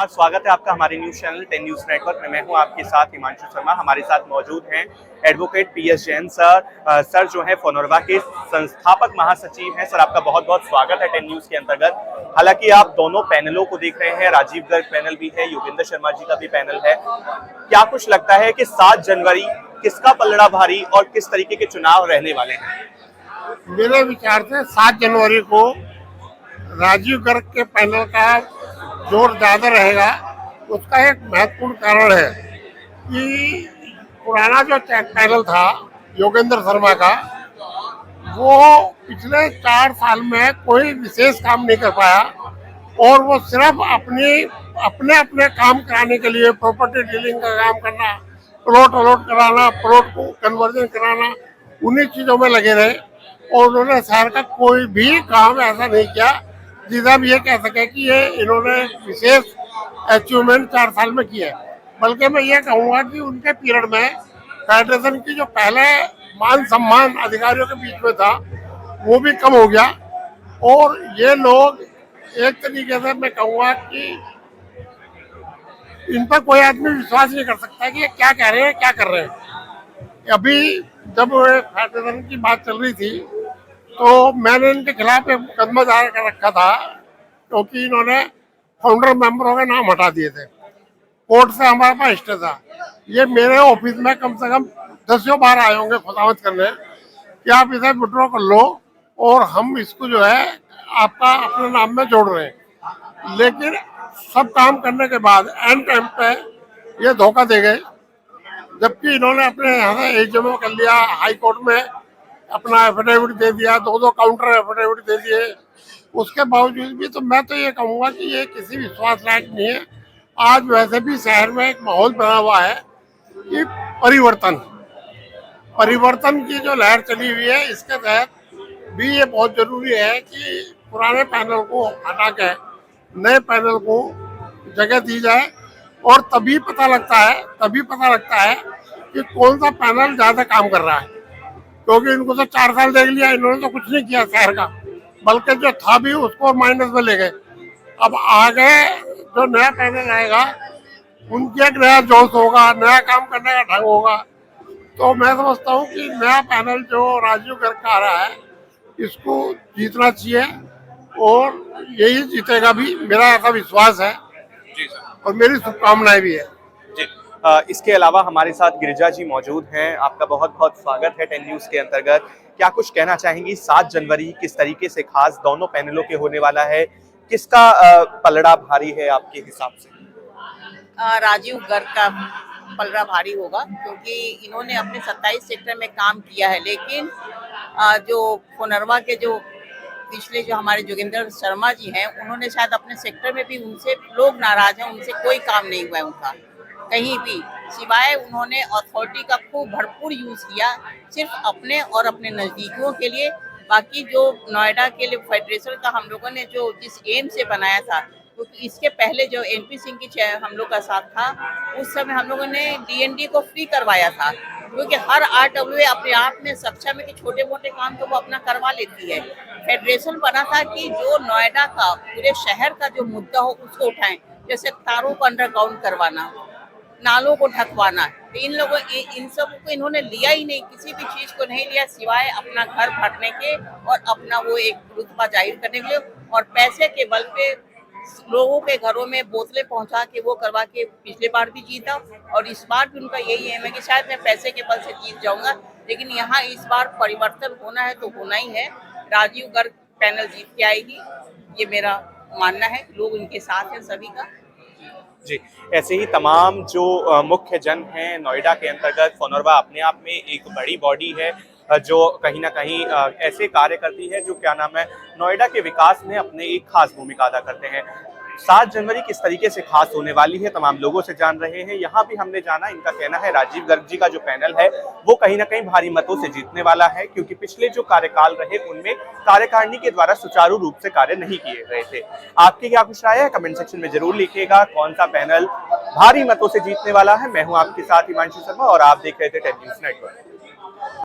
स्वागत है आपका हमारे न्यूज चैनल 10 न्यूज नेटवर्क में। मैं हूं आपके साथ हिमांशु शर्मा। हमारे साथ मौजूद हैं advocate PS Jain sir. Sir जो है फोनरवा के संस्थापक महासचिव हैं। सर आपका बहुत बहुत स्वागत है 10 न्यूज के अंतर्गत। हालांकि आप दोनों पैनलों को देख रहे हैं, राजीव गर्ग पैनल भी है, योगेंद्र शर्मा जी का भी पैनल है। क्या कुछ लगता है कि 7 जनवरी किसका पलड़ा भारी और किस तरीके के चुनाव रहने वाले हैं? मेरे विचार से 7 जनवरी को राजीव गर्ग के पैनल का जोर ज्यादा रहेगा। उसका एक महत्वपूर्ण कारण है कि पुराना जो पैनल था योगेंद्र शर्मा का, वो पिछले 4 साल में कोई विशेष काम नहीं कर पाया और वो सिर्फ अपने अपने काम कराने के लिए प्रॉपर्टी डीलिंग का काम करना, प्लॉट अलॉट कराना, प्लॉट को कन्वर्जन कराना, उन्हीं चीजों में लगे रहे और उन्होंने शहर का कोई भी काम ऐसा नहीं किया जिसे हम ये कह सके कि ये इन्होंने विशेष अचीवमेंट 4 साल में किया है। बल्कि मैं ये कहूँगा कि उनके पीरियड में फेडरेशन की जो पहले मान सम्मान अधिकारियों के बीच में था वो भी कम हो गया और ये लोग एक तरीके से मैं कहूँगा कि इन पर कोई आदमी विश्वास नहीं कर सकता कि ये क्या कह रहे हैं, क्या कर रहे हैं। अभी जब फेडरेशन की बात चल रही थी तो मैंने इनके खिलाफ एक मुकदमा दायर कर रखा था क्योंकि इन्होंने फाउंडर मेंबरों के नाम हटा दिए थे। कोर्ट से हमारे पास स्टे था। ये मेरे ऑफिस में कम से कम 10 बार आए होंगे खुदावत करने कि आप इसे विड्रॉ कर लो और हम इसको जो है आपका अपने नाम में जोड़ रहे हैं। लेकिन सब काम करने के बाद एंड टाइम पे ये धोखा दे गए, जबकि इन्होंने अपने यहाँ से एक जमा कर लिया, हाई कोर्ट में अपना एफिडेविट दे दिया, 2 काउंटर एफिडेविट दे दिए। उसके बावजूद भी तो मैं तो ये कहूँगा कि ये किसी विश्वास लायक नहीं है। आज वैसे भी शहर में एक माहौल बना हुआ है कि परिवर्तन की जो लहर चली हुई है, इसके तहत भी ये बहुत जरूरी है कि पुराने पैनल को हटा के नए पैनल को जगह दी जाए और तभी पता लगता है कि कौन सा पैनल ज्यादा काम कर रहा है। क्योंकि इनको तो 4 साल देख लिया, इन्होंने तो कुछ नहीं किया शहर का, बल्कि जो था भी उसको माइनस में ले गए। अब आगे जो नया पैनल आएगा उनके एक नया जोश होगा, नया काम करने का ढंग होगा। तो मैं समझता हूँ कि नया पैनल जो राजीव गर्ग का आ रहा है इसको जीतना चाहिए और यही जीतेगा भी, मेरा ऐसा विश्वास है जी सर। और मेरी शुभकामनाएं भी है। जी। इसके अलावा हमारे साथ गिरिजा जी मौजूद हैं। आपका बहुत बहुत स्वागत है 10 न्यूज के अंतर्गत। क्या कुछ कहना चाहेंगी? 7 जनवरी किस तरीके से खास दोनों पैनलों के होने वाला है, किसका पलड़ा भारी है आपके हिसाब से? राजीव गर्ग का पलड़ा भारी होगा क्योंकि इन्होंने अपने 27 सेक्टर में काम किया है। लेकिन जो फोनरवा के जो पिछले जो हमारे जोगेंद्र शर्मा जी हैं, उन्होंने शायद अपने सेक्टर में भी उनसे लोग नाराज हैं, उनसे कोई काम नहीं हुआ है उनका कहीं भी, सिवाय उन्होंने अथॉरिटी का खूब भरपूर यूज किया सिर्फ अपने और अपने नजदीकियों के लिए। बाकी जो नोएडा के लिए फेडरेशन का हम लोगों ने जो जिस एम से बनाया था, क्योंकि तो इसके पहले जो एनपी सिंह की हम लोग का साथ था, उस समय हम लोगों ने डीएनडी को फ्री करवाया था क्योंकि हर आरडब्ल्यूए अपने आप में सक्षम है कि छोटे मोटे काम तो वो अपना करवा लेती है। फेडरेशन बना था कि जो नोएडा का पूरे शहर का जो मुद्दा हो उसको उठाएं, जैसे तारों को अंडरग्राउंड करवाना, नालों को ढकवाना। तो इन सब को इन्होंने लिया ही नहीं, किसी भी चीज को नहीं लिया सिवाय अपना घर भरने के और अपना वो एक रुतबा जाहिर करने के लिए और पैसे के बल पे लोगों के घरों में बोतलें पहुंचा के वो करवा के पिछले बार भी जीता और इस बार भी उनका यही एम है कि शायद मैं पैसे के बल से जीत जाऊंगा। लेकिन यहाँ इस बार परिवर्तन होना है तो होना ही है। राजीव गर्ग पैनल जीत के आएगी, ये मेरा मानना है। लोग उनके साथ हैं सभी का। जी, ऐसे ही तमाम जो मुख्य जन हैं नोएडा के अंतर्गत, फोनरवा अपने आप में एक बड़ी बॉडी है जो कहीं ना कहीं ऐसे कार्य करती है जो क्या नाम है नोएडा के विकास में अपने एक खास भूमिका अदा करते हैं। 7 जनवरी किस तरीके से खास होने वाली है तमाम लोगों से जान रहे हैं। यहाँ भी हमने जाना, इनका कहना है राजीव गर्ग जी का जो पैनल है वो कहीं ना कहीं भारी मतों से जीतने वाला है क्योंकि पिछले जो कार्यकाल रहे उनमें कार्यकारिणी के द्वारा सुचारू रूप से कार्य नहीं किए गए थे। आपकी क्या कुछ राय है? कमेंट सेक्शन में जरूर लिखिएगा कौन सा पैनल भारी मतों से जीतने वाला है। मैं हूँ आपके साथ हिमांशु शर्मा और आप देख रहे थे 10 न्यूज नेटवर्क।